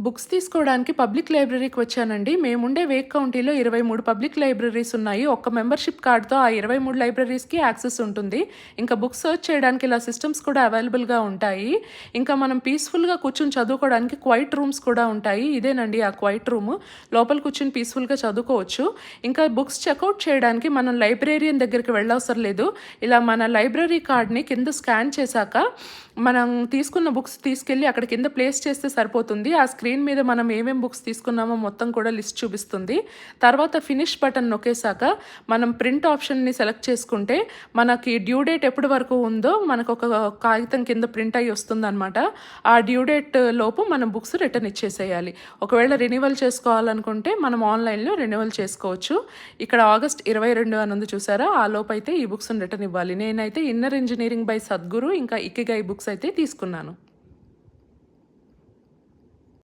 Books తీసుకోవడానికి public లైబ్రరీకి వచ్చానండి. మేముండే వేక్ కౌంటీలో 23 పబ్లిక్ లైబ్రరీస్ ఉన్నాయి. ఒక్క మెంబర్‌షిప్ కార్డ్‌తో ఆ 23 లైబ్రరీస్‌కి యాక్సెస్ ఉంటుంది. ఇంకా బుక్స్ సెర్చ్ చేయడానికి ఇలా సిస్టమ్స్ కూడా అవైలబుల్‌గా ఉంటాయి. ఇంకా మనం పీస్‌ఫుల్‌గా కూర్చొని చదువుకోవడానికి క్వైట్ రూమ్స్ కూడా ఉంటాయి. ఇదేనండి ఆ క్వైట్ రూము. లోపల కూర్చొని పీస్‌ఫుల్‌గా చదువుకోవచ్చు. ఇంకా బుక్స్ చెక్‌ఔట్ చేయడానికి మనం లైబ్రేరియన్ దగ్గరికి వెళ్ళవసరం లేదు. ఇలా మన లైబ్రరీ కార్డ్‌ని కింద స్కాన్ చేశాక మనం తీసుకున్న బుక్స్ తీసుకెళ్ళి అక్కడ కింద ప్లేస్ చేస్తే సరిపోతుంది. ఆ స్క్రీన్ మీద మనం ఏమేం బుక్స్ తీసుకున్నామో మొత్తం కూడా లిస్ట్ చూపిస్తుంది. తర్వాత ఫినిష్ బటన్ నొక్కేసాక మనం ప్రింట్ ఆప్షన్ని సెలెక్ట్ చేసుకుంటే మనకి డ్యూ డేట్ ఎప్పటి వరకు ఉందో మనకు ఒక కాగితం కింద ప్రింట్ అయ్యి వస్తుందన్నమాట. ఆ డ్యూ డేట్ లోపు మనం బుక్స్ రిటర్న్ ఇచ్చేసేయాలి. ఒకవేళ రెన్యువల్ చేసుకోవాలనుకుంటే మనం ఆన్లైన్లో రెన్యువల్ చేసుకోవచ్చు. ఇక్కడ ఆగస్ట్ 22 అని ఉంది చూసారా, ఆ లోపు అయితే ఈ బుక్స్ని రిటర్న్ ఇవ్వాలి. నేనైతే ఇన్నర్ ఇంజనీరింగ్ బై సద్గురు ఇంకా ఇకిగై బుక్స్ అయితే తీసుకున్నాను.